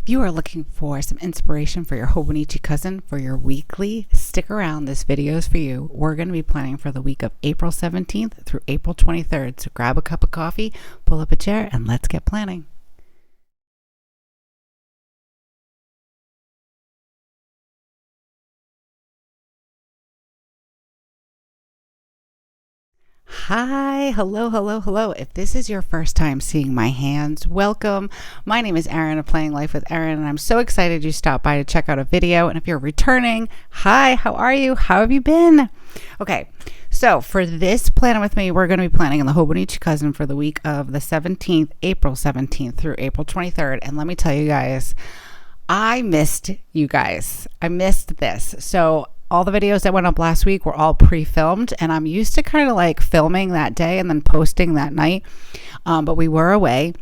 If you are looking for some inspiration for your Hobonichi Cousin for your weekly, stick around. This video is for you. We're going to be planning for the week of April 17th through April 23rd. So grab a cup of coffee, pull up a chair, and let's get planning. Hi, hello. If this is your first time seeing my hands, welcome. My name is Erin of Playing Life with Erin, and I'm so excited you stopped by to check out a video. And if you're returning, hi, how are you? How have you been? Okay, so for this plan with me, we're going to be planning on the Hobonichi Cousin for the week of the 17th, April 17th through April 23rd. And let me tell you guys, I missed you guys. I missed this. So all the videos that went up last week were all pre-filmed, and I'm used to kind of like filming that day and then posting that night. But we were away,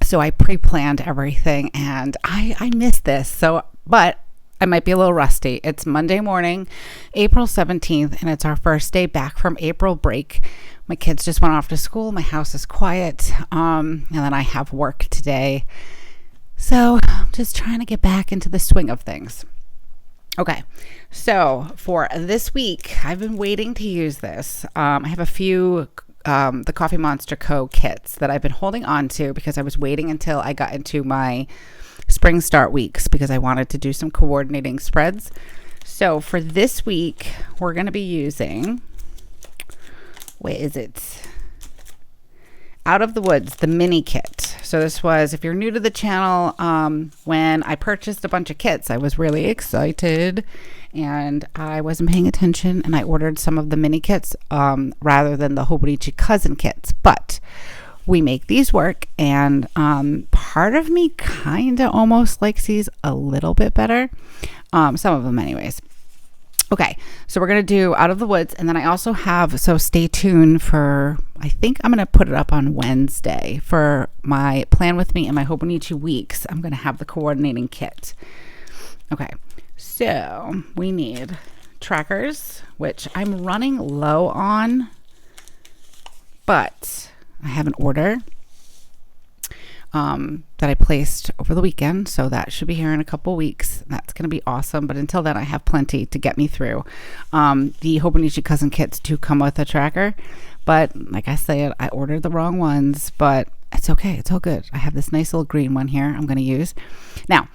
so I pre-planned everything, and I missed this. So, but I might be a little rusty. It's Monday morning, April 17th, and it's our first day back from April break. My kids just went off to school. My house is quiet. And then I have work today. So I'm just trying to get back into the swing of things. Okay, so for this week, I've been waiting to use this. I have a few the Coffee Monster Co. kits that I've been holding on to because I was waiting until I got into my spring start weeks because I wanted to do some coordinating spreads. So for this week, we're going to be using, where is it? Out of the Woods, the mini kit. So this was, if you're new to the channel, when I purchased a bunch of kits, I was really excited and I wasn't paying attention, and I ordered some of the mini kits rather than the Hobonichi Cousin kits. But we make these work, and part of me kind of almost likes these a little bit better. Some of them anyways. Okay, so we're going to do Out of the Woods, and then I also have, so stay tuned for, I think I'm going to put it up on Wednesday for my Plan With Me and my Hobonichi weeks. I'm going to have the coordinating kit. Okay, so we need trackers, which I'm running low on, but I have an order that I placed over the weekend, so that should be here in a couple weeks. That's going to be awesome, but until then I have plenty to get me through. The Hobonichi Cousin kits do come with a tracker, but like I said, I ordered the wrong ones, but it's okay, it's all good. I have this nice little green one here I'm going to use. Now,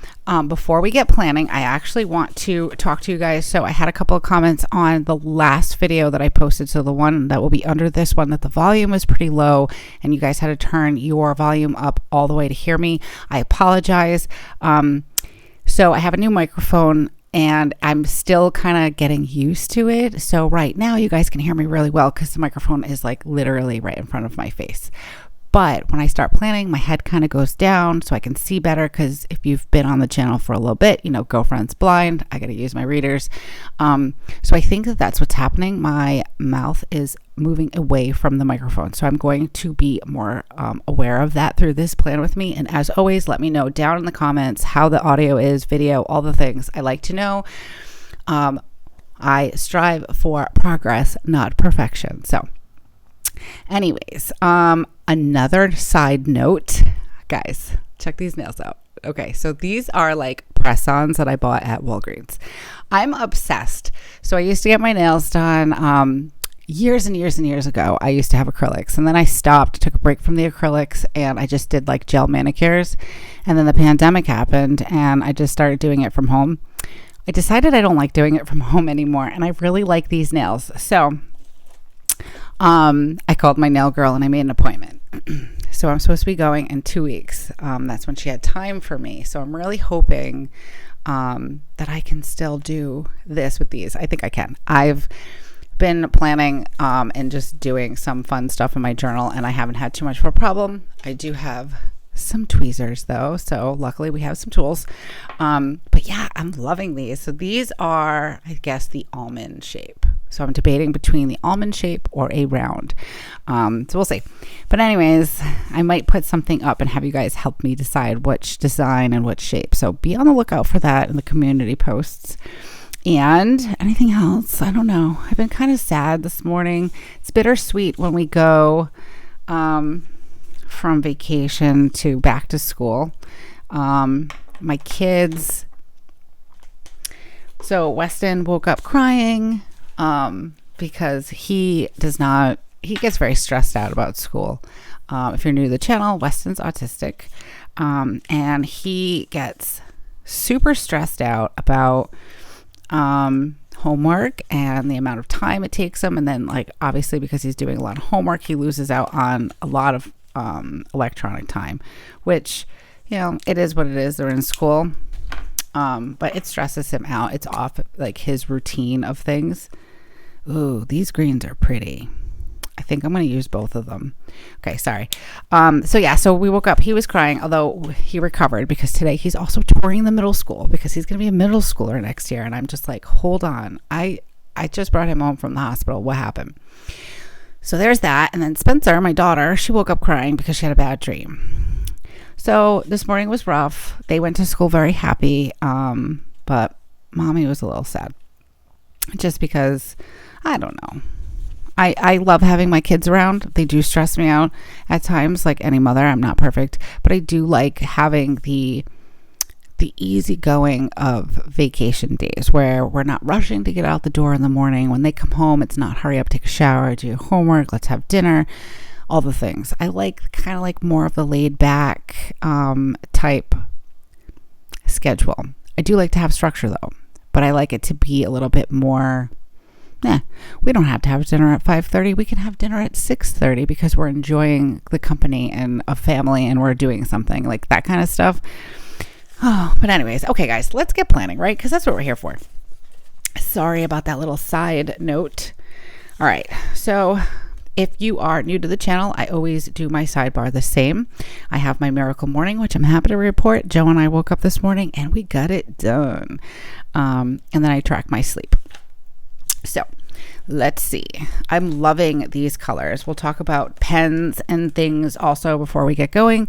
before we get planning, I actually want to talk to you guys. So I had a couple of comments on the last video that I posted, so the one that will be under this one, that the volume was pretty low and you guys had to turn your volume up all the way to hear me. I apologize. So I have a new microphone and I'm still kind of getting used to it. So right now you guys can hear me really well because the microphone is like literally right in front of my face. But when I start planning, my head kind of goes down so I can see better, because if you've been on the channel for a little bit, you know, girlfriend's blind. I got to use my readers. So I think that that's what's happening. My mouth is moving away from the microphone. So I'm going to be more aware of that through this Plan With Me. And as always, let me know down in the comments how the audio is, video, all the things. I like to know. I strive for progress, not perfection. So anyways, another side note, guys, check these nails out. Okay, so these are like press-ons that I bought at Walgreens. I'm obsessed. So I used to get my nails done years and years ago. I used to have acrylics, and then I stopped, took a break from the acrylics, and I just did like gel manicures. And then the pandemic happened and I just started doing it from home. I decided I don't like doing it from home anymore, and I really like these nails. So I called my nail girl and I made an appointment. So I'm supposed to be going in 2 weeks. That's when she had time for me. So I'm really hoping that I can still do this with these. I think I can. I've been planning and just doing some fun stuff in my journal, and I haven't had too much of a problem. I do have some tweezers though, so luckily we have some tools. But yeah, I'm loving these. So these are, I guess, the almond shape. So I'm debating between the almond shape or a round. So we'll see. But anyways, I might put something up and have you guys help me decide which design and which shape. So be on the lookout for that in the community posts. And anything else? I don't know. I've been kind of sad this morning. It's bittersweet when we go from vacation to back to school. my kids. So Weston woke up crying because he gets very stressed out about school. If you're new to the channel, Weston's autistic, and he gets super stressed out about homework and the amount of time it takes him. And then, like, obviously because he's doing a lot of homework, he loses out on a lot of electronic time, which, you know, it is what it is. They're in school. But it stresses him out. It's off like his routine of things. Ooh, these greens are pretty. I think I'm going to use both of them. Okay, sorry. So we woke up. He was crying, although he recovered, because today he's also touring the middle school because he's going to be a middle schooler next year. And I'm just like, hold on. I just brought him home from the hospital. What happened? So there's that. And then Spencer, my daughter, she woke up crying because she had a bad dream. So this morning was rough. They went to school very happy. But mommy was a little sad just because, I don't know. I love having my kids around. They do stress me out at times, like any mother. I'm not perfect, but I do like having the easy going of vacation days where we're not rushing to get out the door in the morning. When they come home, it's not hurry up, take a shower, do your homework, let's have dinner, all the things. I like kind of like more of the laid back type schedule. I do like to have structure though, but I like it to be a little bit more. We don't have to have dinner at 5:30. We can have dinner at 6:30 because we're enjoying the company and a family and we're doing something, like that kind of stuff. Oh, but anyways, okay, guys, let's get planning, right? Because that's what we're here for. Sorry about that little side note. All right. So if you are new to the channel, I always do my sidebar the same. I have my miracle morning, which I'm happy to report. Joe and I woke up this morning and we got it done. And then I track my sleep. So let's see. I'm loving these colors. We'll talk about pens and things also before we get going.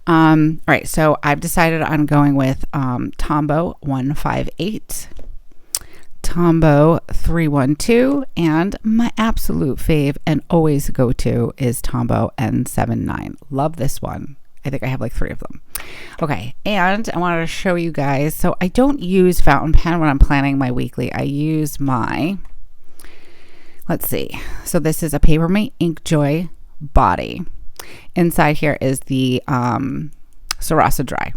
All right. So I've decided I'm going with Tombow 158, Tombow 312, and my absolute fave and always go to is Tombow N79. Love this one. I think I have like 3 of them. Okay. And I wanted to show you guys. So I don't use fountain pen when I'm planning my weekly. I use my, let's see. So this is a Papermate Inkjoy body. Inside here is the Sarasa Dry.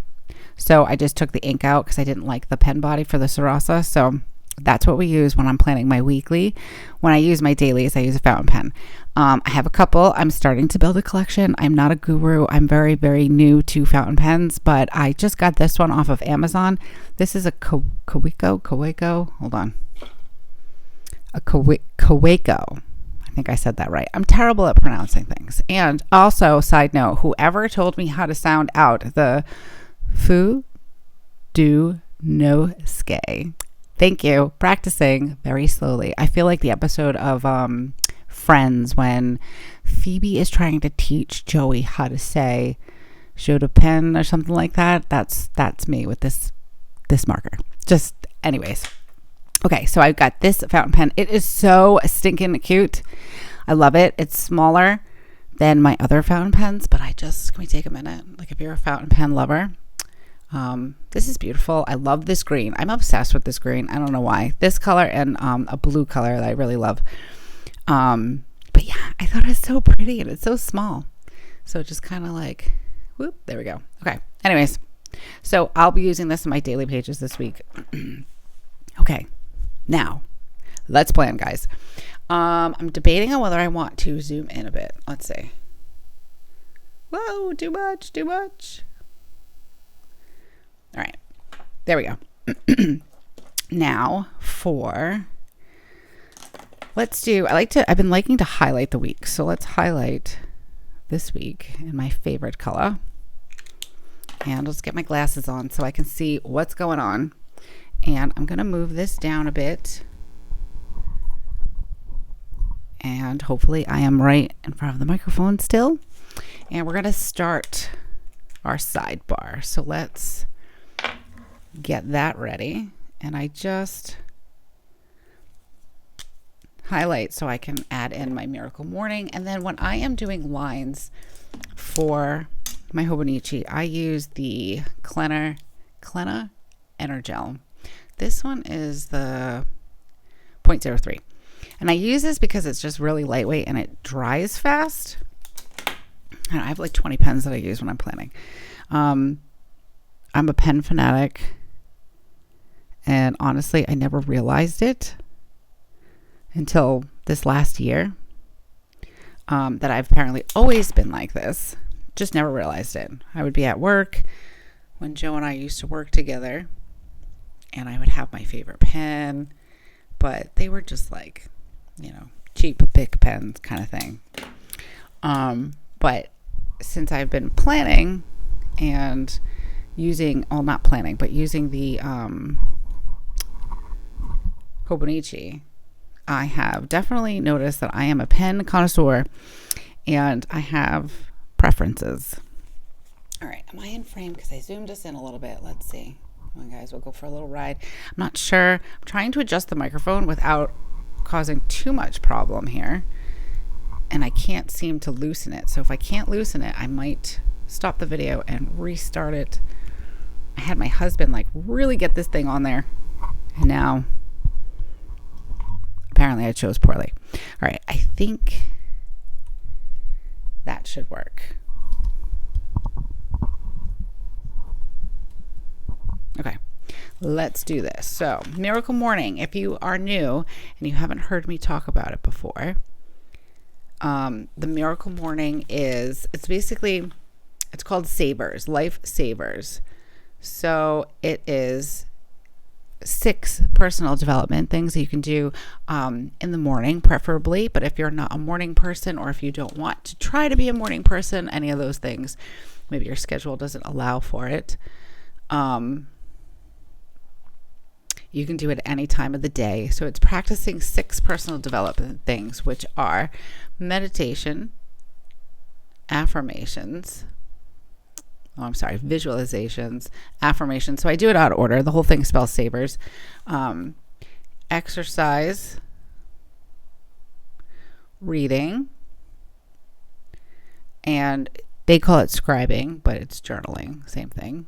So I just took the ink out because I didn't like the pen body for the Sarasa. So that's what we use when I'm planning my weekly. When I use my dailies, I use a fountain pen. I have a couple. I'm starting to build a collection. I'm not a guru. I'm very, very new to fountain pens, but I just got this one off of Amazon. This is a Kaweco. Hold on. A Kaweco. I think I said that right. I'm terrible at pronouncing things. And also, side note, whoever told me how to sound out the fu, do, no, ske. Thank you. Practicing very slowly. I feel like the episode of Friends when Phoebe is trying to teach Joey how to say "je de pen" or something like that. That's me with this marker. Just anyways. Okay, so I've got this fountain pen. It is so stinking cute. I love it. It's smaller than my other fountain pens, but can we take a minute? Like if you're a fountain pen lover, this is beautiful. I love this green. I'm obsessed with this green. I don't know why. This color and a blue color that I really love. But yeah, I thought it was so pretty and it's so small. So just kind of like, whoop, there we go. Okay. Anyways, so I'll be using this in my daily pages this week. Okay. Now, let's plan, guys. I'm debating on whether I want to zoom in a bit. Let's see. Whoa, too much. All right. There we go. Now I've been liking to highlight the week. So let's highlight this week in my favorite color. And let's get my glasses on so I can see what's going on. And I'm going to move this down a bit. And hopefully I am right in front of the microphone still. And we're going to start our sidebar. So let's get that ready. And I just highlight so I can add in my Miracle Morning. And then when I am doing lines for my Hobonichi, I use the cleaner Clena Energel. This one is the 0.03. And I use this because it's just really lightweight and it dries fast. And I have like 20 pens that I use when I'm planning. I'm a pen fanatic. And honestly, I never realized it until this last year. That I've apparently always been like this. Just never realized it. I would be at work when Joe and I used to work together. And I would have my favorite pen. But they were just like, cheap Bic pens kind of thing. But since I've been planning and using, not planning, but using the Hobonichi, I have definitely noticed that I am a pen connoisseur and I have preferences. All right, am I in frame? Because I zoomed us in a little bit. Let's see. Come on, guys, we'll go for a little ride. I'm not sure. I'm trying to adjust the microphone without causing too much problem here. And I can't seem to loosen it. So if I can't loosen it, I might stop the video and restart it. I had my husband really get this thing on there. And now, apparently I chose poorly. All right, I think that should work. Okay, let's do this. So, Miracle Morning, if you are new and you haven't heard me talk about it before, the Miracle Morning it's called Savers, Life Savers. So it is 6 personal development things that you can do in the morning, preferably. But if you're not a morning person, or if you don't want to try to be a morning person, any of those things, maybe your schedule doesn't allow for it, you can do it any time of the day. So it's practicing 6 personal development things, which are meditation, visualizations, affirmations. So I do it out of order. The whole thing spells Savers. Exercise, reading, and they call it scribing, but it's journaling, same thing.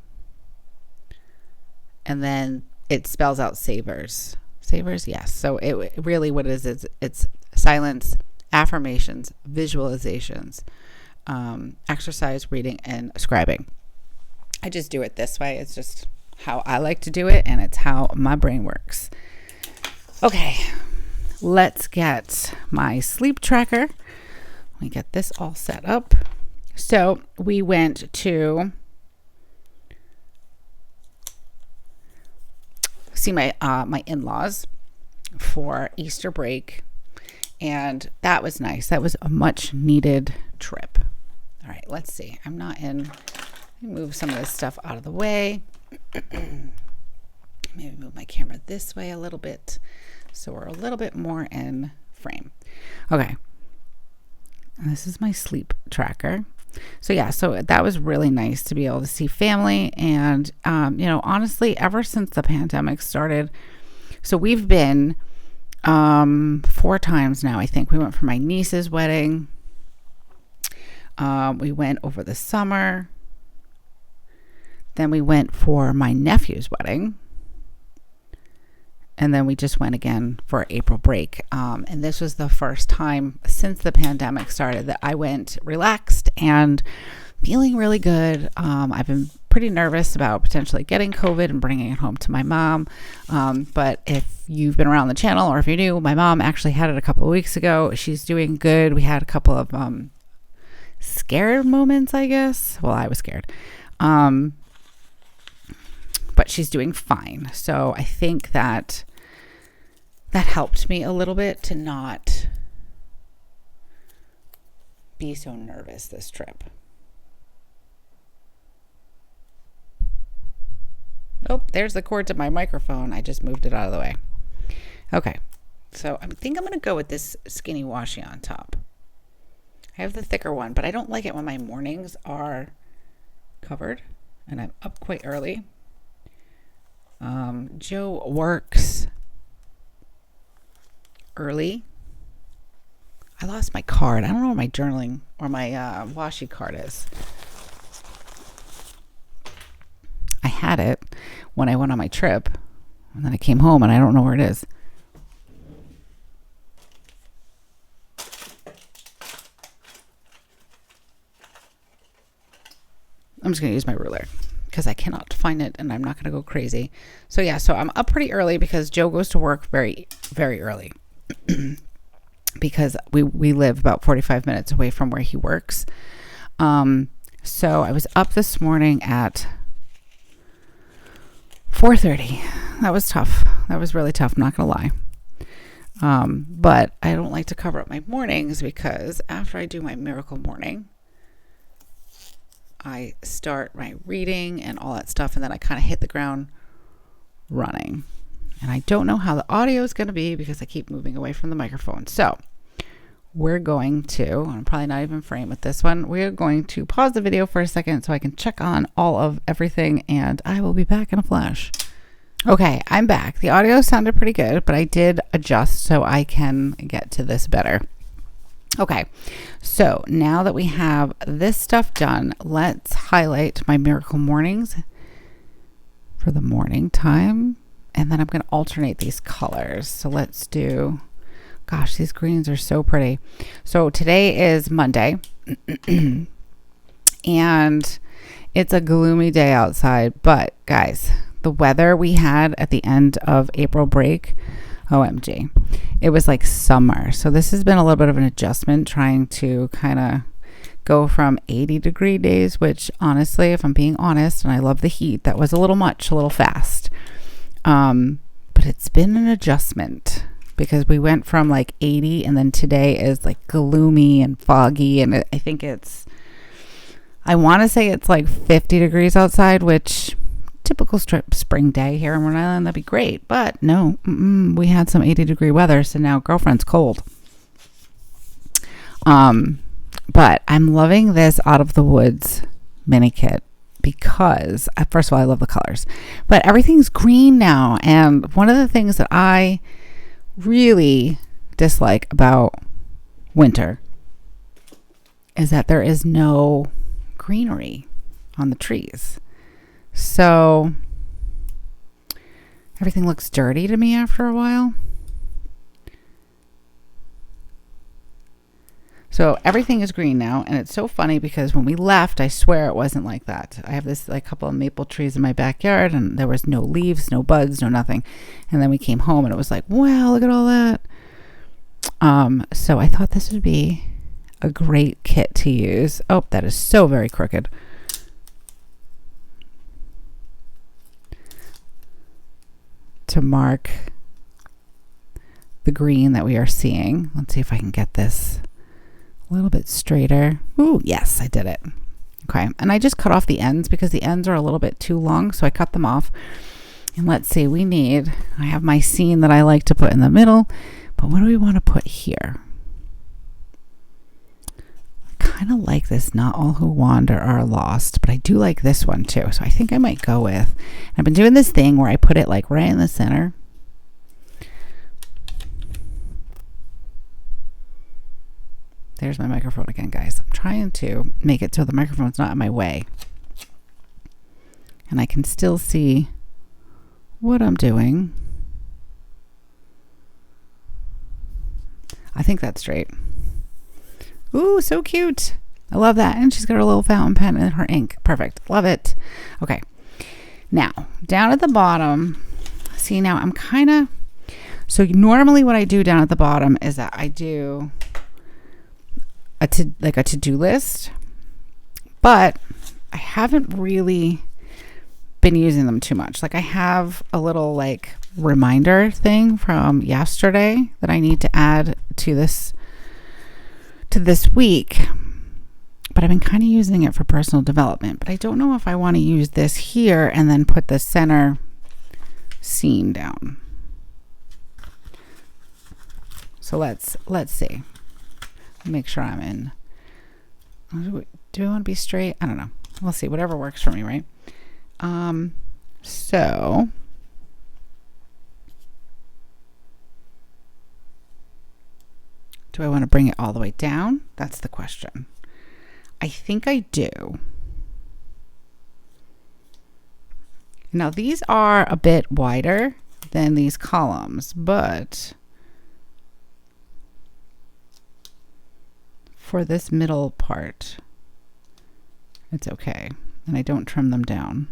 And then it spells out Savers. Savers, yes. So it really, what it is it's silence, affirmations, visualizations, exercise, reading, and scribing. I just do it this way. It's just how I like to do it, and it's how my brain works. Okay, let's get my sleep tracker. Let me get this all set up. So we went to see my in-laws for Easter break, and that was nice. That was a much needed trip. All right, let's see. Let me move some of this stuff out of the way. Maybe move my camera this way a little bit so we're a little bit more in frame. Okay. And this is my sleep tracker. So that was really nice to be able to see family. And, honestly, ever since the pandemic started, so we've been 4 times now, I think. We went for my niece's wedding. We went over the summer. Then we went for my nephew's wedding. And then we just went again for April break. And this was the first time since the pandemic started that I went relaxed and feeling really good. I've been pretty nervous about potentially getting COVID and bringing it home to my mom. But if you've been around the channel, or if you're new, my mom actually had it a couple of weeks ago. She's doing good. We had a couple of scared moments, I guess. Well, I was scared. But she's doing fine. So I think that helped me a little bit to not be so nervous this trip. Oh, there's the cord to my microphone. I just moved it out of the way. Okay. So I think I'm going to go with this skinny washi on top. I have the thicker one, but I don't like it when my mornings are covered and I'm up quite early. Joe works early. I lost my card. I don't know where my journaling or my washi card is. I had it when I went on my trip. And then I came home and I don't know where it is. I'm just going to use my ruler because I cannot find it and I'm not going to go crazy. So yeah, so I'm up pretty early because Joe goes to work very, very early because we live about 45 minutes away from where he works. So I was up this morning at 4:30. That was tough. That was really tough. I'm not going to lie. But I don't like to cover up my mornings because after I do my miracle morning, I start my reading and all that stuff, and then I kind of hit the ground running. And I don't know how the audio is going to be because I keep moving away from the microphone. So we're going to, I'm probably not even framed with this one, we're going to pause the video for a second so I can check on all of everything, and I will be back in a flash. Okay, I'm back. The audio sounded pretty good, but I did adjust so I can get to this better. Okay, so now that we have this stuff done, let's highlight my miracle mornings for the morning time. And then I'm going to alternate these colors. So let's do, gosh, these greens are so pretty. So today is Monday and it's a gloomy day outside. But guys, the weather we had at the end of April break, OMG, it was like summer. So this has been a little bit of an adjustment, trying to kind of go from 80-degree days, which honestly, if I'm being honest, and I love the heat, that was a little much, a little fast. But it's been an adjustment because we went from like 80 and then today is like gloomy and foggy. And I think I want to say it's like 50 degrees outside, which typical spring day here in Rhode Island, that'd be great. But no, we had some 80-degree weather, so now girlfriend's cold. But I'm loving this Out of the Woods mini kit because, first of all, I love the colors, but everything's green now. And one of the things that I really dislike about winter is that there is no greenery on the trees. So everything looks dirty to me after a while. So everything is green now, and it's so funny because when we left, I swear it wasn't like that. I have this like couple of maple trees in my backyard, and there was no leaves, no buds, no nothing. And then we came home, and it was like, wow, look at all that. So I thought this would be a great kit to use. Oh, that is so very crooked. To mark the green that we are seeing. Let's see if I can get this a little bit straighter. Ooh, yes, I did it. Okay, and I just cut off the ends because the ends are a little bit too long, so I cut them off. And let's see, I have my scene that I like to put in the middle, but what do we want to put here? I kind of like this, not all who wander are lost, but I do like this one too, so I think I might go with, I've been doing this thing where I put it like right in the center. There's my microphone again, guys. I'm trying to make it so the microphone's not in my way. And I can still see what I'm doing. I think that's straight. Ooh, so cute. I love that. And she's got her little fountain pen and her ink. Perfect. Love it. Okay. Now, down at the bottom, see now I'm so normally what I do down at the bottom is that I do a to-do list, but I haven't really been using them too much. Like I have a little like reminder thing from yesterday that I need to add to this week, but I've been kind of using it for personal development. But I don't know if I want to use this here and then put the center scene down. So let's see. Make sure I'm in. Do I want to be straight? I don't know. We'll see. Whatever works for me, right? So do I want to bring it all the way down? That's the question. I think I do. Now these are a bit wider than these columns, but for this middle part, it's okay. And I don't trim them down.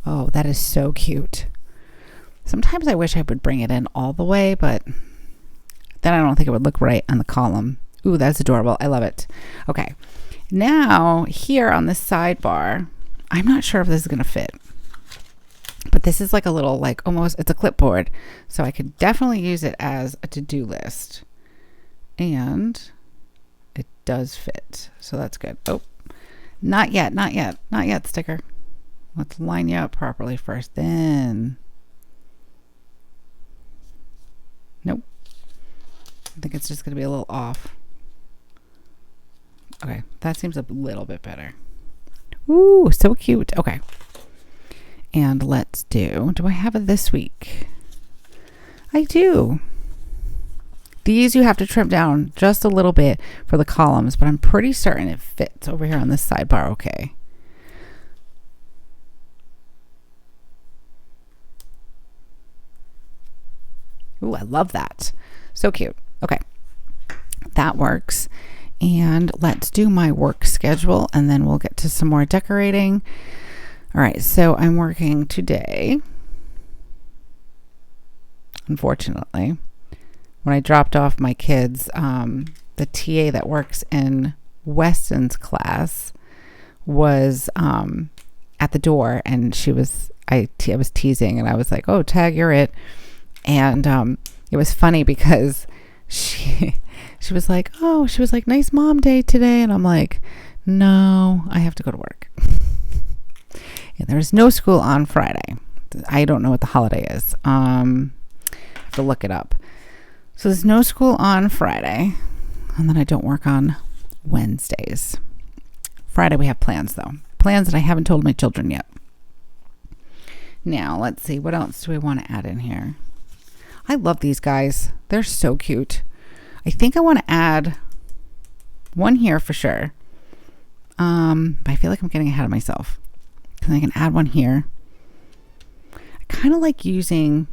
Oh, that is so cute. Sometimes I wish I would bring it in all the way, but then I don't think it would look right on the column. Ooh, that's adorable. I love it. Okay. Now here on this sidebar, I'm not sure if this is going to fit, but this is like a little, like almost, it's a clipboard. So I could definitely use it as a to-do list, and it does fit. So that's good. Oh, not yet, not yet, not yet, sticker. Let's line you up properly first, then. Nope. I think it's just going to be a little off. Okay, that seems a little bit better. Ooh, so cute. Okay. And let's do I have it this week? I do. These you have to trim down just a little bit for the columns, but I'm pretty certain it fits over here on this sidebar okay. Ooh, I love that. So cute. Okay. That works. And let's do my work schedule, and then we'll get to some more decorating. All right, so I'm working today. Unfortunately, when I dropped off my kids, the TA that works in Weston's class was at the door, and I was teasing, and I was like, "Oh, Tag, you're it." And it was funny because she was like, nice mom day today. And I'm like, no, I have to go to work. And there's no school on Friday. I don't know what the holiday is. I have to look it up. So there's no school on Friday. And then I don't work on Wednesdays. Friday we have plans though. Plans that I haven't told my children yet. Now let's see. What else do we want to add in here? I love these guys. They're so cute. I think I want to add one here for sure. But I feel like I'm getting ahead of myself, because I can add one here. I kind of like using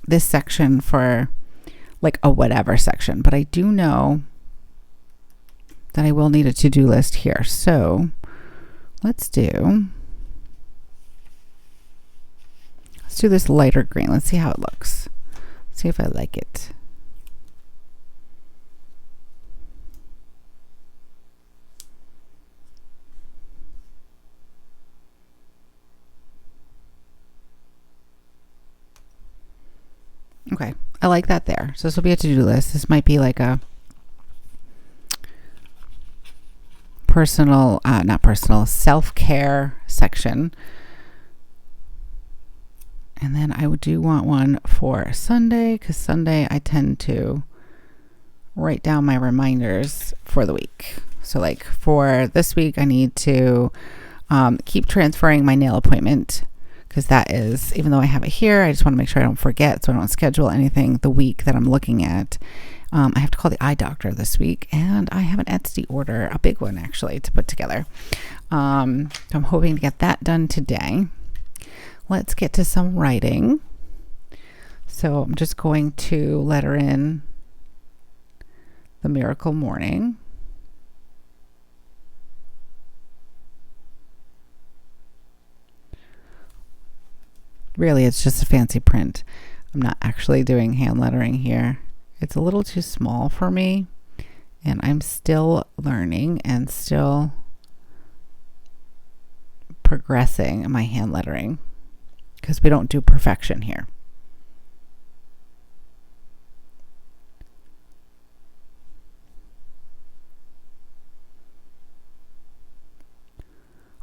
this section for like a whatever section, but I do know that I will need a to-do list here. So let's do this lighter green. Let's see how it looks. See if I like it. Okay, I like that there. So this will be a to-do list. This might be like a self-care section. And then I do want one for Sunday, because Sunday I tend to write down my reminders for the week. So like for this week, I need to keep transferring my nail appointment, because that is, even though I have it here, I just want to make sure I don't forget, so I don't schedule anything the week that I'm looking at. I have to call the eye doctor this week, and I have an Etsy order, a big one actually, to put together. So I'm hoping to get that done today. Let's get to some writing. So I'm just going to letter in the Miracle Morning. Really, it's just a fancy print. I'm not actually doing hand lettering here. It's a little too small for me, and I'm still learning and still progressing in my hand lettering, because we don't do perfection here.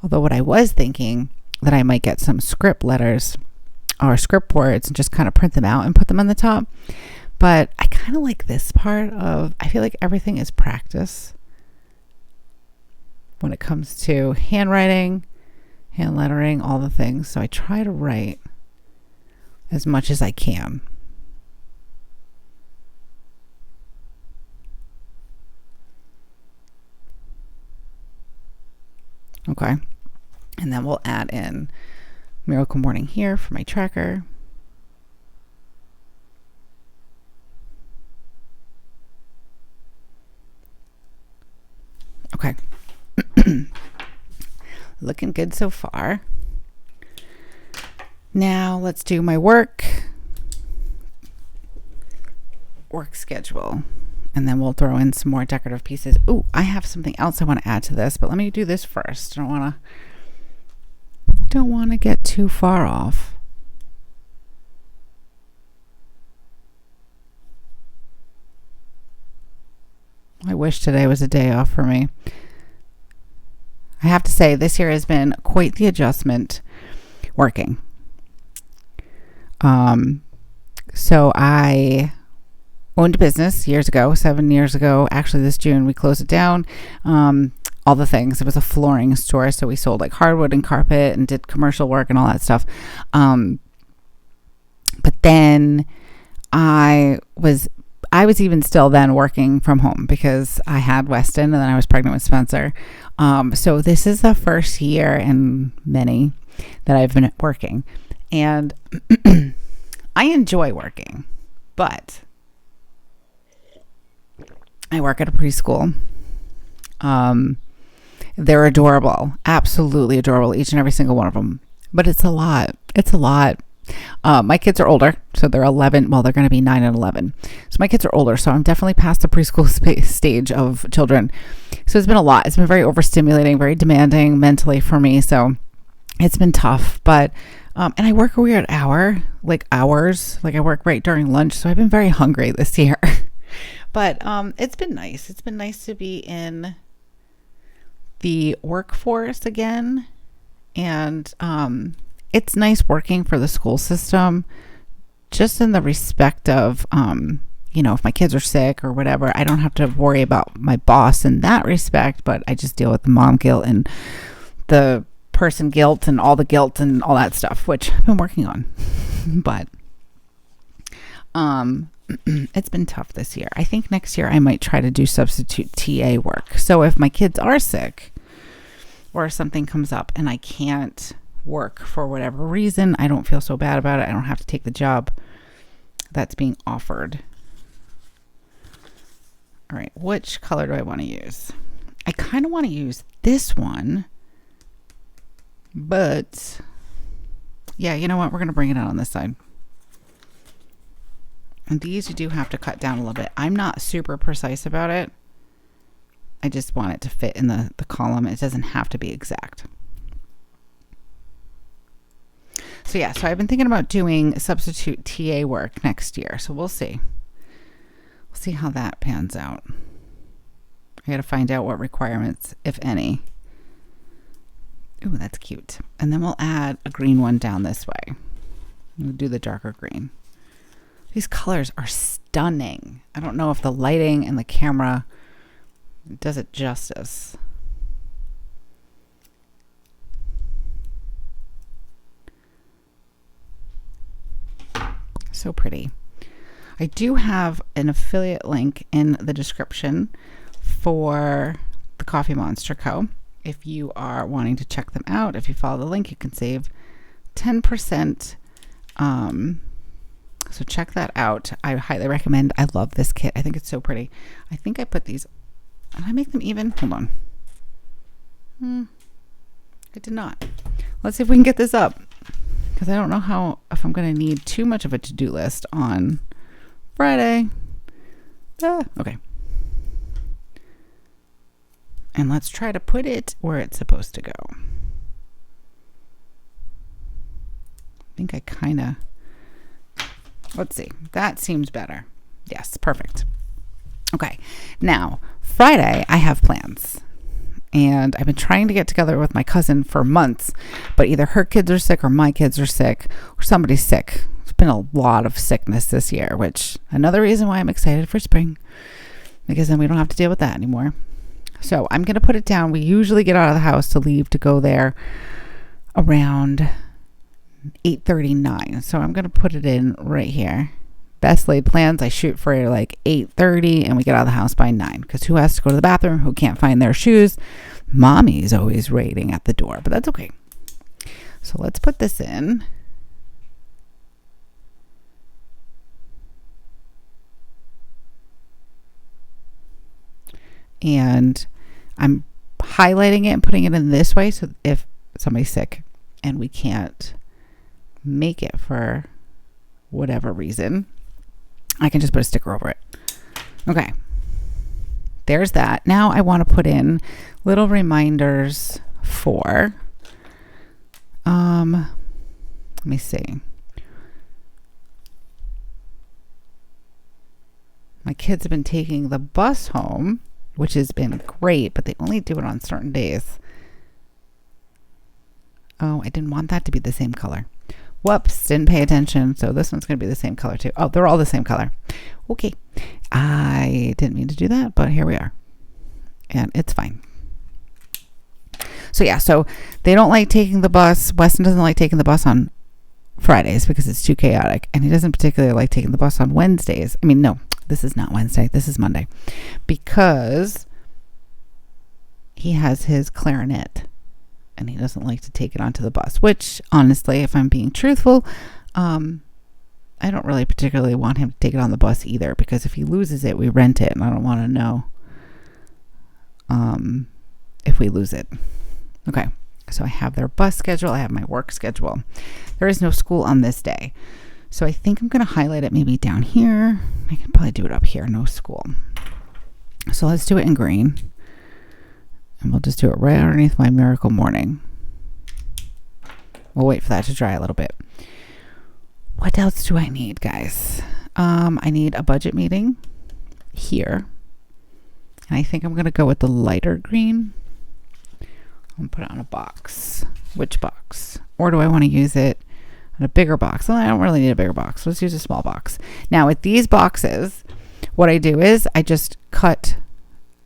Although what I was thinking, that I might get some script letters or script words and just kind of print them out and put them on the top. But I kind of like this part of, I feel like everything is practice when it comes to handwriting, hand lettering, all the things. So I try to write as much as I can. Okay. And then we'll add in Miracle Morning here for my tracker. Okay. Looking good so far. Now let's do my work schedule. And then we'll throw in some more decorative pieces. Ooh, I have something else I want to add to this, but let me do this first. I don't want to get too far off. I wish today was a day off for me. I have to say, this year has been quite the adjustment working. So I owned a business years ago, 7 years ago. Actually, this June, we closed it down. All the things. It was a flooring store, so we sold like hardwood and carpet and did commercial work and all that stuff. But then I was even still then working from home because I had Weston and then I was pregnant with Spencer. So this is the first year in many that I've been working, and I enjoy working, but I work at a preschool. They're adorable, absolutely adorable, each and every single one of them. But it's a lot. My kids are older, so they're 11. Well, they're going to be 9 and 11. So my kids are older, so I'm definitely past the preschool stage of children. So it's been a lot. It's been very overstimulating, very demanding mentally for me. So it's been tough. But and I work a weird hours. Like I work right during lunch, so I've been very hungry this year. But it's been nice. It's been nice to be in the workforce again, and it's nice working for the school system, just in the respect of if my kids are sick or whatever, I don't have to worry about my boss in that respect, but I just deal with the mom guilt and the person guilt and all that stuff, which I've been working on. But it's been tough this year. I think next year I might try to do substitute TA work. So if my kids are sick or something comes up and I can't work for whatever reason, I don't feel so bad about it. I don't have to take the job that's being offered. All right, which color do I want to use? I kind of want to use this one, but yeah, you know what? We're going to bring it out on this side. And these you do have to cut down a little bit. I'm not super precise about it. I just want it to fit in the column. It doesn't have to be exact. So yeah, so I've been thinking about doing substitute TA work next year. So we'll see. We'll see how that pans out. I got to find out what requirements, if any. Ooh, that's cute. And then we'll add a green one down this way. We'll do the darker green. These colors are stunning. I don't know if the lighting and the camera does it justice. So pretty. I do have an affiliate link in the description for the Coffee Monster Co. If you are wanting to check them out, if you follow the link, you can save 10%. So check that out. I highly recommend. I love this kit. I think it's so pretty. I think I put these. Did I make them even? Hold on. I did not. Let's see if we can get this up, because I don't know if I'm going to need too much of a to-do list on Friday. Okay. And let's try to put it where it's supposed to go. I think I kind of, let's see. That seems better. Yes, perfect. Okay. Now, Friday, I have plans. And I've been trying to get together with my cousin for months, but either her kids are sick or my kids are sick or somebody's sick. It's been a lot of sickness this year, which another reason why I'm excited for spring, because then we don't have to deal with that anymore. So I'm going to put it down. We usually get out of the house to leave to go there around 8:39. So I'm going to put it in right here. Best laid plans, I shoot for like 8:30 and we get out of the house by 9, because who has to go to the bathroom, who can't find their shoes? Mommy's always waiting at the door, but that's okay. So let's put this in. And I'm highlighting it and putting it in this way, so if somebody's sick and we can't make it for whatever reason, I can just put a sticker over it. Okay, there's that. Now I want to put in little reminders for let me see, my kids have been taking the bus home, which has been great, but they only do it on certain days. Oh, I didn't want that to be the same color. Whoops, didn't pay attention. So this one's going to be the same color too. Oh, they're all the same color. Okay. I didn't mean to do that, but here we are. And it's fine. So yeah, so they don't like taking the bus. Weston doesn't like taking the bus on Fridays because it's too chaotic. And he doesn't particularly like taking the bus on Wednesdays. I mean, no, this is not Wednesday. This is Monday. Because he has his clarinet and he doesn't like to take it onto the bus, which honestly, if I'm being truthful, I don't really particularly want him to take it on the bus either, because if he loses it, we rent it, and I don't want to know if we lose it. Okay, so I have their bus schedule. I have my work schedule. There is no school on this day. So I think I'm going to highlight it maybe down here. I can probably do it up here, no school. So let's do it in green. And we'll just do it right underneath my miracle morning. We'll wait for that to dry a little bit. What else do I need, guys? I need a budget meeting here. And I think I'm going to go with the lighter green. I'm going to put it on a box. Which box? Or do I want to use it on a bigger box? Well, I don't really need a bigger box. Let's use a small box. Now, with these boxes, what I do is I just cut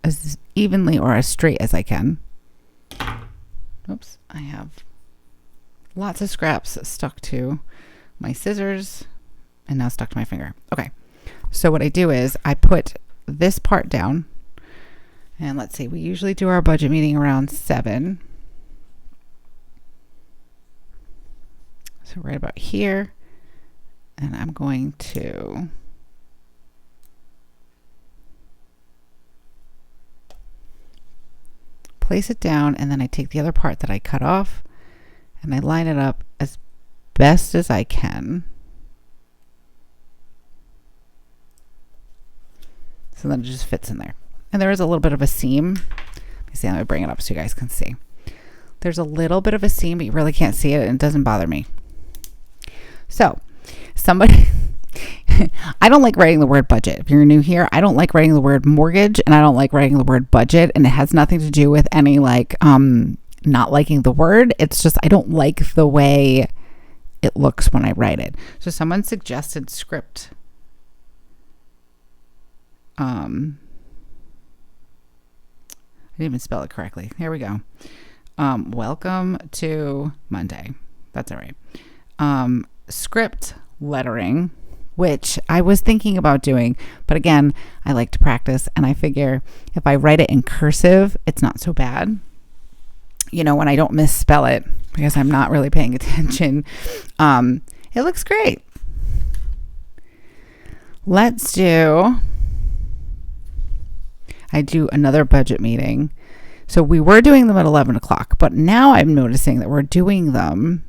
as evenly or as straight as I can. Oops, I have lots of scraps stuck to my scissors and now stuck to my finger. Okay, so what I do is I put this part down, and let's see, we usually do our budget meeting around 7. So right about here, and I'm going to place it down, and then I take the other part that I cut off and I line it up as best as I can. So then it just fits in there. And there is a little bit of a seam. Let me see, let me bring it up so you guys can see. There's a little bit of a seam, but you really can't see it, and it doesn't bother me. So somebody I don't like writing the word budget. If you're new here, I don't like writing the word mortgage, and I don't like writing the word budget, and it has nothing to do with any not liking the word. It's just I don't like the way it looks when I write it. So someone suggested script. I didn't even spell it correctly. Here we go. Welcome to Monday. That's all right. Script lettering, which I was thinking about doing, but again, I like to practice, and I figure if I write it in cursive, it's not so bad. You know, when I don't misspell it because I'm not really paying attention, it looks great. I do another budget meeting. So we were doing them at 11 o'clock, but now I'm noticing that we're doing them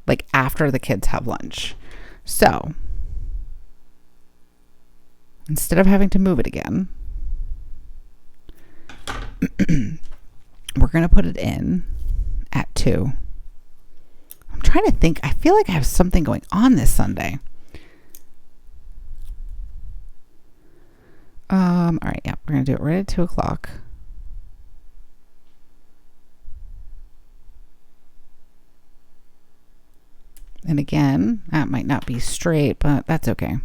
like after the kids have lunch. So instead of having to move it again, we're going to put it in at 2. I'm trying to think. I feel like I have something going on this Sunday. All right. Yeah, we're going to do it right at 2 o'clock. And again, that might not be straight, but that's okay.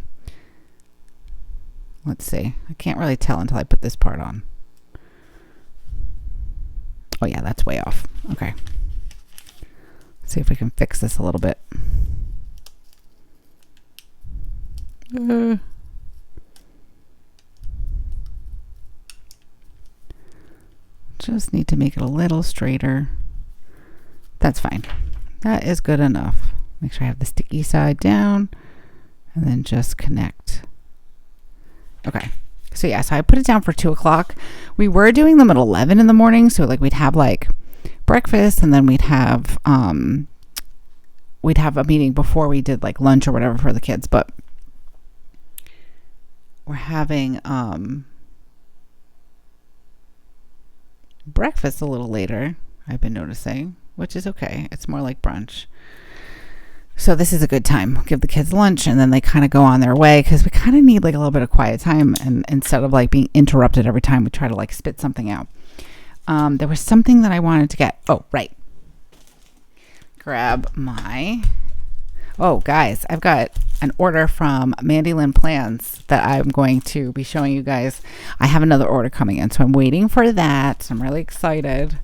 Let's see. I can't really tell until I put this part on. Oh yeah, that's way off. Okay. Let's see if we can fix this a little bit. just need to make it a little straighter. That's fine. That is good enough. Make sure I have the sticky side down and then just connect. Okay. So yeah, so I put it down for 2 o'clock. We were doing them at 11 in the morning. So like we'd have like breakfast and then we'd have a meeting before we did like lunch or whatever for the kids. But we're having breakfast a little later, I've been noticing, which is okay. It's more like brunch. So this is a good time. Give the kids lunch and then they kind of go on their way because we kind of need like a little bit of quiet time, and instead of like being interrupted every time we try to like spit something out. There was something that I wanted to get. Oh, right. Grab my... Oh, guys, I've got an order from Mandy Lynn Plans that I'm going to be showing you guys. I have another order coming in, so I'm waiting for that. I'm really excited.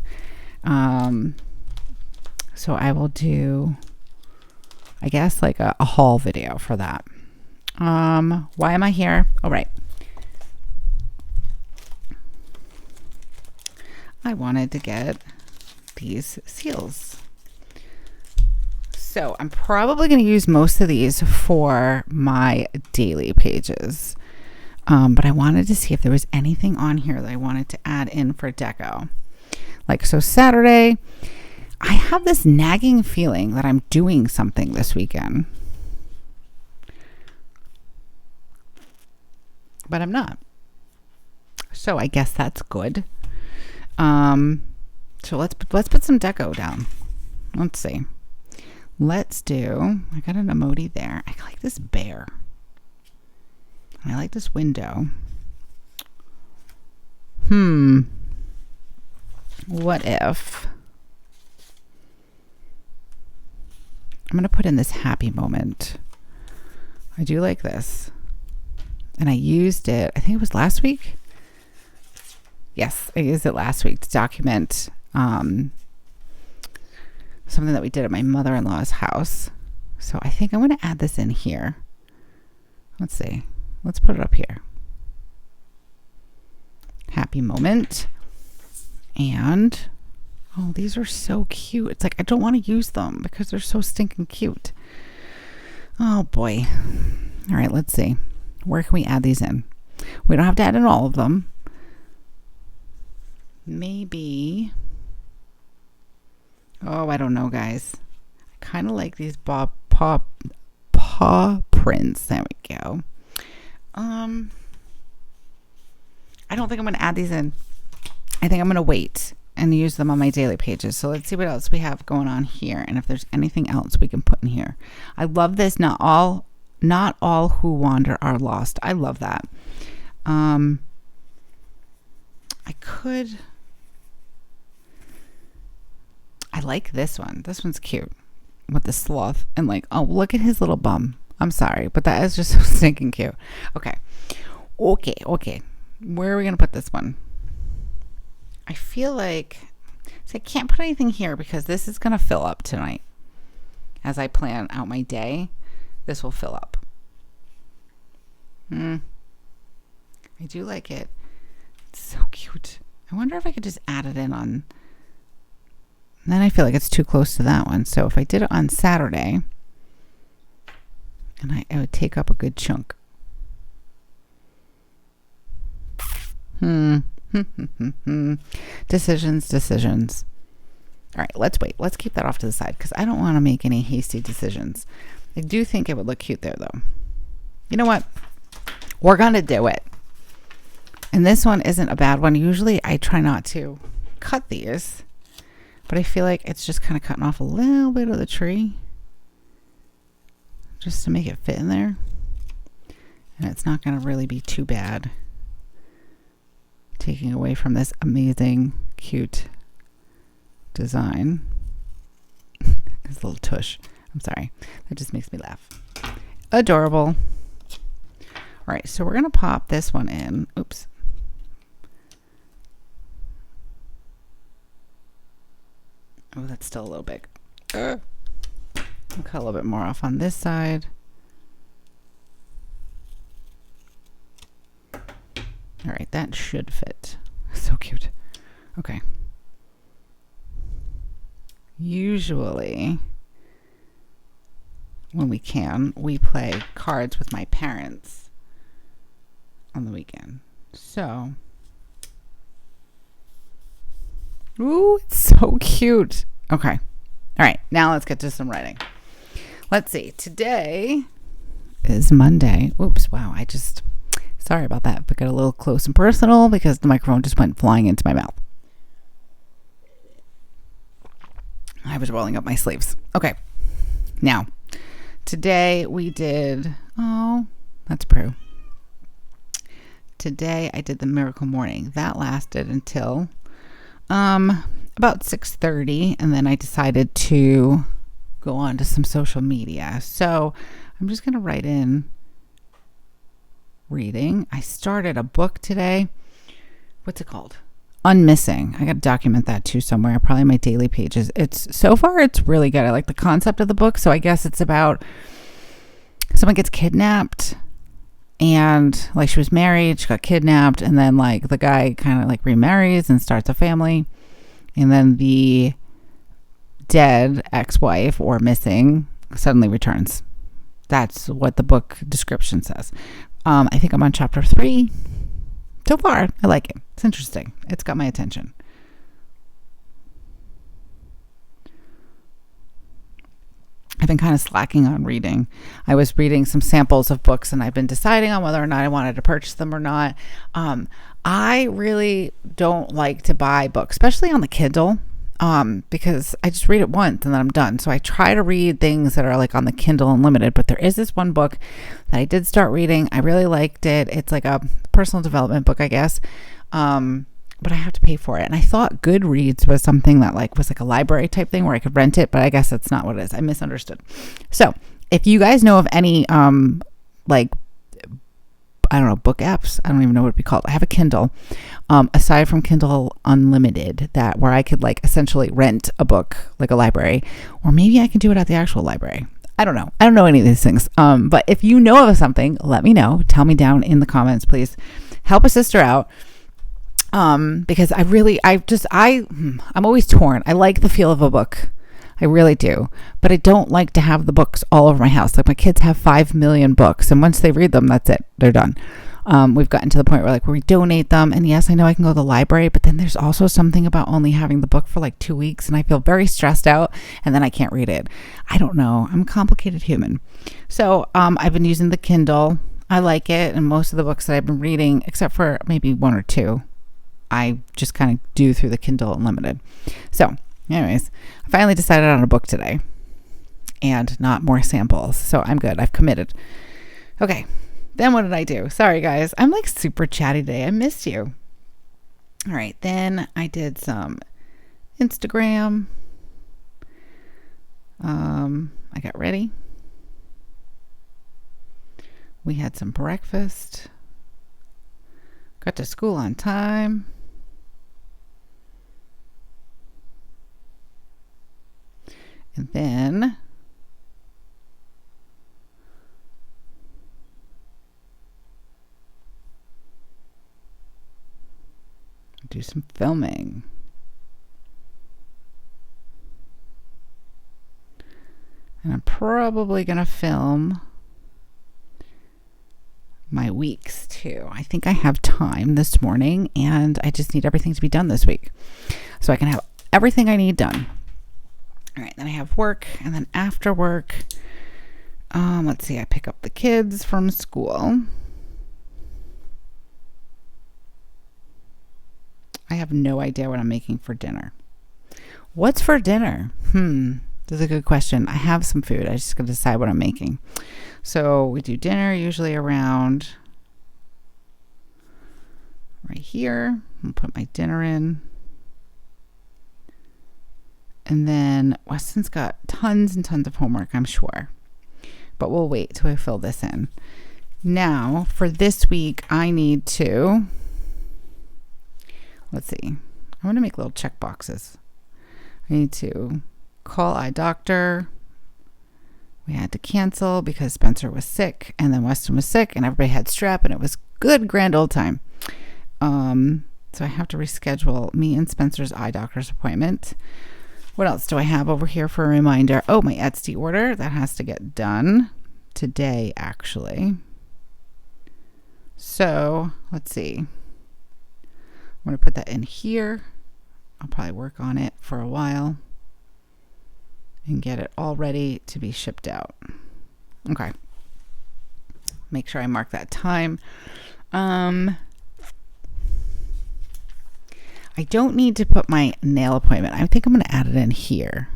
So I will do, I guess, like a haul video for that. Why am I here? All right. I wanted to get these seals. So I'm probably going to use most of these for my daily pages. But I wanted to see if there was anything on here that I wanted to add in for deco. Like, so Saturday, I have this nagging feeling that I'm doing something this weekend. But I'm not. So I guess that's good. So let's put some deco down. Let's see. Let's do, I got an emoji there. I like this bear. I like this window. What if I'm going to put in this happy moment. I do like this. And I used it, I think it was last week. Yes, I used it last week to document something that we did at my mother-in-law's house. So I think I'm going to add this in here. Let's see. Let's put it up here. Happy moment. And, oh, these are so cute. It's like I don't want to use them because they're so stinking cute. Oh, boy. All right, let's see. Where can we add these in? We don't have to add in all of them. Maybe... Oh, I don't know, guys. I kind of like these paw prints. There we go. I don't think I'm going to add these in. I think I'm going to wait and use them on my daily pages. So let's see what else we have going on here, and if there's anything else we can put in here. I love this. Not all who wander are lost. I love that. I like this one. This one's cute with the sloth and like, oh, look at his little bum. I'm sorry, but that is just so stinking cute. Okay. Where are we going to put this one? I feel like, so I can't put anything here because this is going to fill up tonight. As I plan out my day, this will fill up. I do like it. It's so cute. I wonder if I could just add it in on... Then I feel like it's too close to that one. So if I did it on Saturday, and it would take up a good chunk. Decisions. All right, let's wait. Let's keep that off to the side because I don't want to make any hasty decisions. I do think it would look cute there, though. You know what? We're going to do it. And this one isn't a bad one. Usually I try not to cut these, but I feel like it's just kind of cutting off a little bit of the tree just to make it fit in there. And it's not going to really be too bad taking away from this amazing, cute design. This little tush. I'm sorry. That just makes me laugh. Adorable. All right, so we're going to pop this one in. Oops. Oh, that's still a little big. I'll cut a little bit more off on this side. All right, that should fit. So cute. Okay. usually when we can, we play cards with my parents on the weekend. So, ooh, it's so cute. Okay. All right. Now let's get to some writing. Let's see. Today is Monday. Oops. Wow. Sorry about that, but got a little close and personal because the microphone just went flying into my mouth. I was rolling up my sleeves. Okay. Now, today we did, that's Prue. Today I did the Miracle Morning. That lasted until about 6:30, and then I decided to go on to some social media. So I'm just going to write in reading. I started a book today. What's it called? Unmissing. I got to document that too somewhere, probably my daily pages. So far it's really good. I like the concept of the book. So I guess it's about someone gets kidnapped, and like she was married, she got kidnapped, and then like the guy kind of like remarries and starts a family, and then the dead ex-wife or missing suddenly returns. That's what the book description says. I think I'm on chapter 3. So far, I like it. It's interesting. It's got my attention. I've been kind of slacking on reading. I was reading some samples of books, and I've been deciding on whether or not I wanted to purchase them or not. I really don't like to buy books, especially on the Kindle, because I just read it once and then I'm done. So I try to read things that are like on the Kindle Unlimited, but there is this one book that I did start reading. I really liked it. It's like a personal development book, I guess. But I have to pay for it. And I thought Goodreads was something that was like a library type thing where I could rent it, but I guess that's not what it is. I misunderstood. So if you guys know of any, I don't know, book apps, I don't even know what it'd be called. I have a Kindle, aside from Kindle Unlimited, where I could like essentially rent a book like a library, or maybe I can do it at the actual library. I don't know. I don't know any of these things. But if you know of something, let me know. Tell me down in the comments, please. Help a sister out. Because I'm always torn. I like the feel of a book. I really do. But I don't like to have the books all over my house. Like my kids have 5 million books, and once they read them, that's it. They're done. We've gotten to the point where we donate them, and yes, I know I can go to the library, but then there's also something about only having the book for like 2 weeks, and I feel very stressed out, and then I can't read it. I don't know. I'm a complicated human. So, I've been using the Kindle. I like it, and most of the books that I've been reading, except for maybe 1 or 2, I just kind of do through the Kindle Unlimited. So anyways, I finally decided on a book today and not more samples. So I'm good. I've committed. Okay. Then what did I do? Sorry, guys. I'm like super chatty today. I missed you. All right. Then I did some Instagram. I got ready. We had some breakfast. Got to school on time. And then do some filming. And I'm probably going to film my weeks too. I think I have time this morning, and I just need everything to be done this week so I can have everything I need done. All right, then I have work, and then after work, let's see, I pick up the kids from school. I have no idea what I'm making for dinner. What's for dinner? That's a good question. I have some food. I just got to decide what I'm making. So we do dinner usually around right here. I'll put my dinner in. And then Weston's got tons and tons of homework, I'm sure. But we'll wait till I fill this in. Now, for this week, I need to, let's see. I'm going to make little check boxes. I need to call eye doctor. We had to cancel because Spencer was sick, and then Weston was sick, and everybody had strep, and it was good grand old time. So I have to reschedule me and Spencer's eye doctor's appointment. What else do I have over here for a reminder? Oh, my Etsy order. That has to get done today, actually. So let's see. I'm going to put that in here. I'll probably work on it for a while and get it all ready to be shipped out. Okay. Make sure I mark that time. I don't need to put my nail appointment. I think I'm going to add it in here.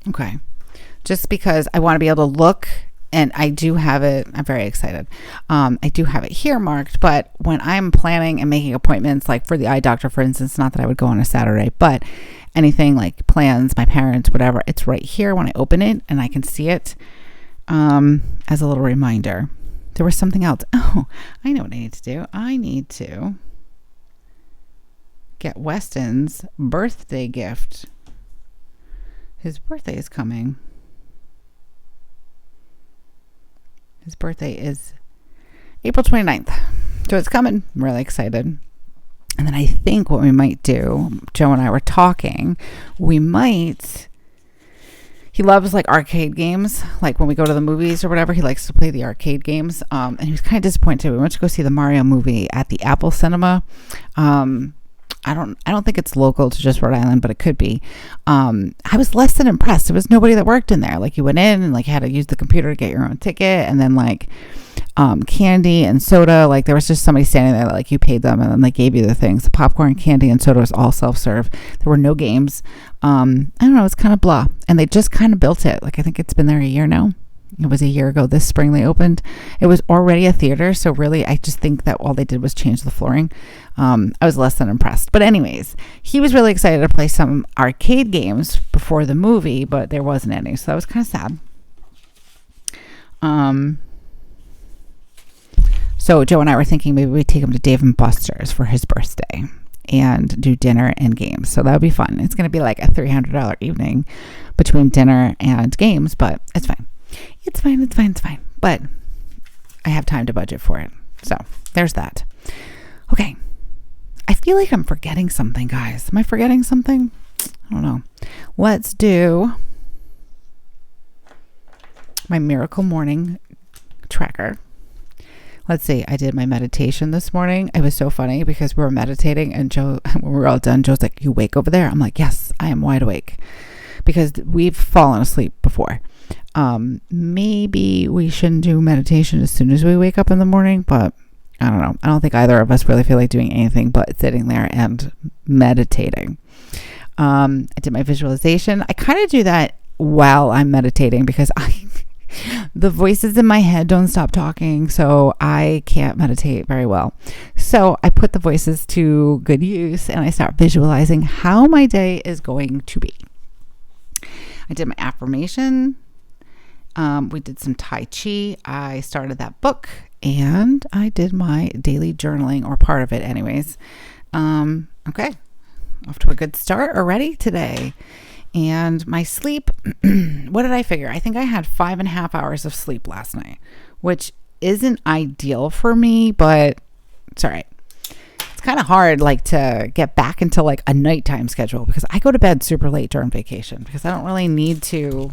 Okay. Just because I want to be able to look, and I do have it. I'm very excited. I do have it here marked, but when I'm planning and making appointments, like for the eye doctor, for instance, not that I would go on a Saturday, but anything like plans, my parents, whatever, it's right here when I open it and I can see it as a little reminder. There was something else. Oh, I know what I need to do. I need to get Weston's birthday gift. His birthday is coming. His birthday is April 29th. So it's coming. I'm really excited. And then I think what we might do, Joe and I were talking, he loves like arcade games. Like when we go to the movies or whatever, he likes to play the arcade games. And he was kind of disappointed. We went to go see the Mario movie at the Apple Cinema. I don't think it's local to just Rhode Island, but it could be. I was less than impressed. There was nobody that worked in there. Like you went in and like you had to use the computer to get your own ticket, and then like candy and soda. Like there was just somebody standing there that like you paid them and then they gave you the things. The popcorn, candy, and soda was all self-serve. There were no games. I don't know. It was kind of blah. And they just kind of built it. Like I think it's been there a year now. It was a year ago this spring they opened. It was already a theater, so really I just think that all they did was change the flooring. I was less than impressed. But anyways, he was really excited to play some arcade games before the movie, but there wasn't any, so that was kind of sad. So Joe and I were thinking maybe we'd take him to Dave & Buster's for his birthday and do dinner and games. So that would be fun. It's going to be like a $300 evening between dinner and games, but it's fine. It's fine. But I have time to budget for it. So there's that. Okay. I feel like I'm forgetting something, guys. Am I forgetting something? I don't know. Let's do my Miracle Morning tracker. Let's see. I did my meditation this morning. It was so funny because we were meditating and Joe, when we were all done, Joe's like, "You awake over there?" I'm like, "Yes, I am wide awake," because we've fallen asleep before. Maybe we shouldn't do meditation as soon as we wake up in the morning, but I don't know. I don't think either of us really feel like doing anything but sitting there and meditating. I did my visualization. I kind of do that while I'm meditating because the voices in my head don't stop talking, so I can't meditate very well. So I put the voices to good use and I start visualizing how my day is going to be. I did my affirmation. We did some Tai Chi. I started that book and I did my daily journaling, or part of it anyways. Okay. Off to a good start already today. And my sleep, what did I figure? I think I had 5.5 hours of sleep last night, which isn't ideal for me, but it's all right. It's kind of hard like to get back into like a nighttime schedule because I go to bed super late during vacation because I don't really need to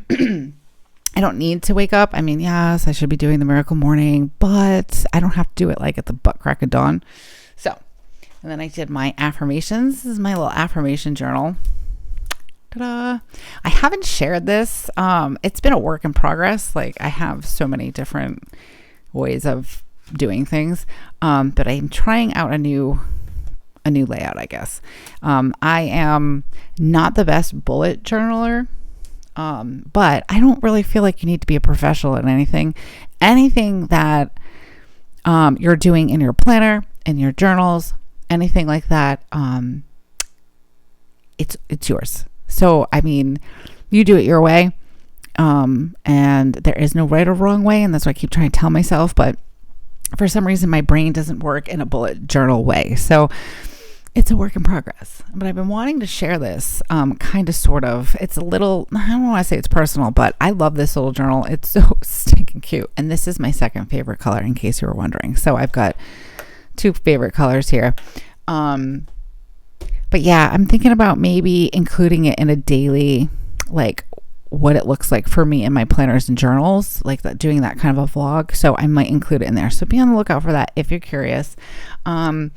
I don't need to wake up. I mean, yes, I should be doing the Miracle Morning, but I don't have to do it like at the butt crack of dawn. So, and then I did my affirmations. This is my little affirmation journal. Ta-da. I haven't shared this. It's been a work in progress. Like I have so many different ways of doing things. But I'm trying out a new layout, I guess. I am not the best bullet journaler. But I don't really feel like you need to be a professional at anything. Anything that you're doing in your planner, in your journals, anything like that, it's yours. So, I mean, you do it your way, and there is no right or wrong way, and that's what I keep trying to tell myself, but for some reason my brain doesn't work in a bullet journal way. So it's a work in progress, but I've been wanting to share this, kind of, sort of. It's a little, I don't want to say it's personal, but I love this little journal. It's so stinking cute. And this is my second favorite color, in case you were wondering. So I've got two favorite colors here. But yeah, I'm thinking about maybe including it in a daily, like what it looks like for me in my planners and journals, like that, doing that kind of a vlog. So I might include it in there. So be on the lookout for that if you're curious. And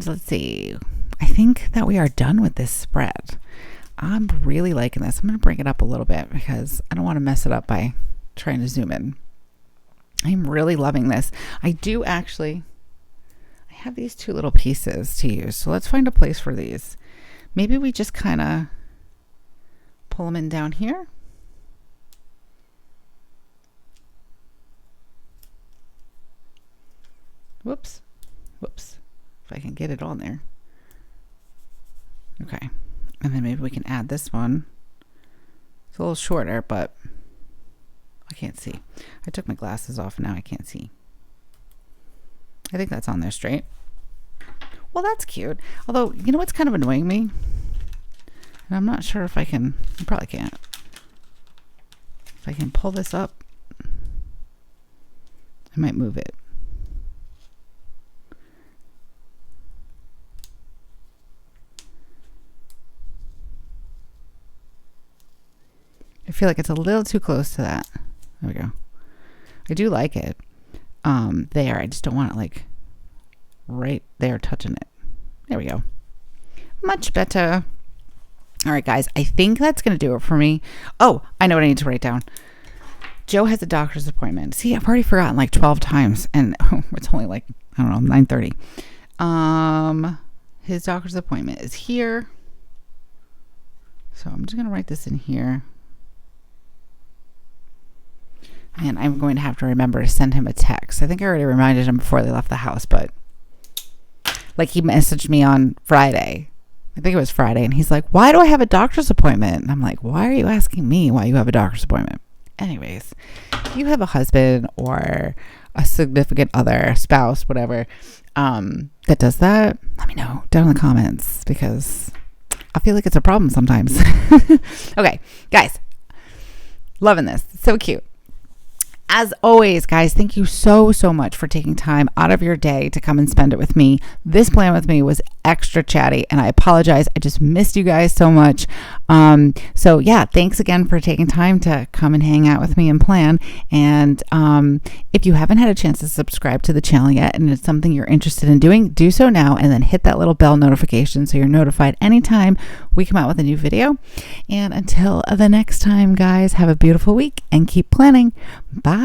let's see, I think that we are done with this spread. I'm really liking this. I'm going to bring it up a little bit because I don't want to mess it up by trying to zoom in. I'm really loving this. I have these two little pieces to use. So let's find a place for these. Maybe we just kind of pull them in down here. Whoops. If I can get it on there. Okay. And then maybe we can add this one. It's a little shorter, but I can't see. I took my glasses off and now I can't see. I think that's on there straight. Well, that's cute. Although, you know what's kind of annoying me? And I'm not sure if I can, I probably can't. If I can pull this up, I might move it. I feel like it's a little too close to that. There we go. I do like it. There, I just don't want it like right there touching it. There we go. Much better. All right, guys, I think that's going to do it for me. Oh, I know what I need to write down. Joe has a doctor's appointment. See, I've already forgotten like 12 times and it's only like, I don't know, 9:30. His doctor's appointment is here. So I'm just going to write this in here. And I'm going to have to remember to send him a text. I think I already reminded him before they left the house, but like he messaged me on Friday. I think it was Friday. And he's like, why do I have a doctor's appointment? And I'm like, why are you asking me why you have a doctor's appointment? Anyways, if you have a husband or a significant other, spouse, whatever, that does that, let me know down in the comments because I feel like it's a problem sometimes. Okay, guys, loving this. So cute. As always, guys, thank you so much for taking time out of your day to come and spend it with me. This plan with me was extra chatty and I apologize. I just missed you guys so much. So yeah, thanks again for taking time to come and hang out with me and plan. And if you haven't had a chance to subscribe to the channel yet and it's something you're interested in doing, do so now and then hit that little bell notification so you're notified anytime we come out with a new video. And until the next time, guys, have a beautiful week and keep planning. Bye.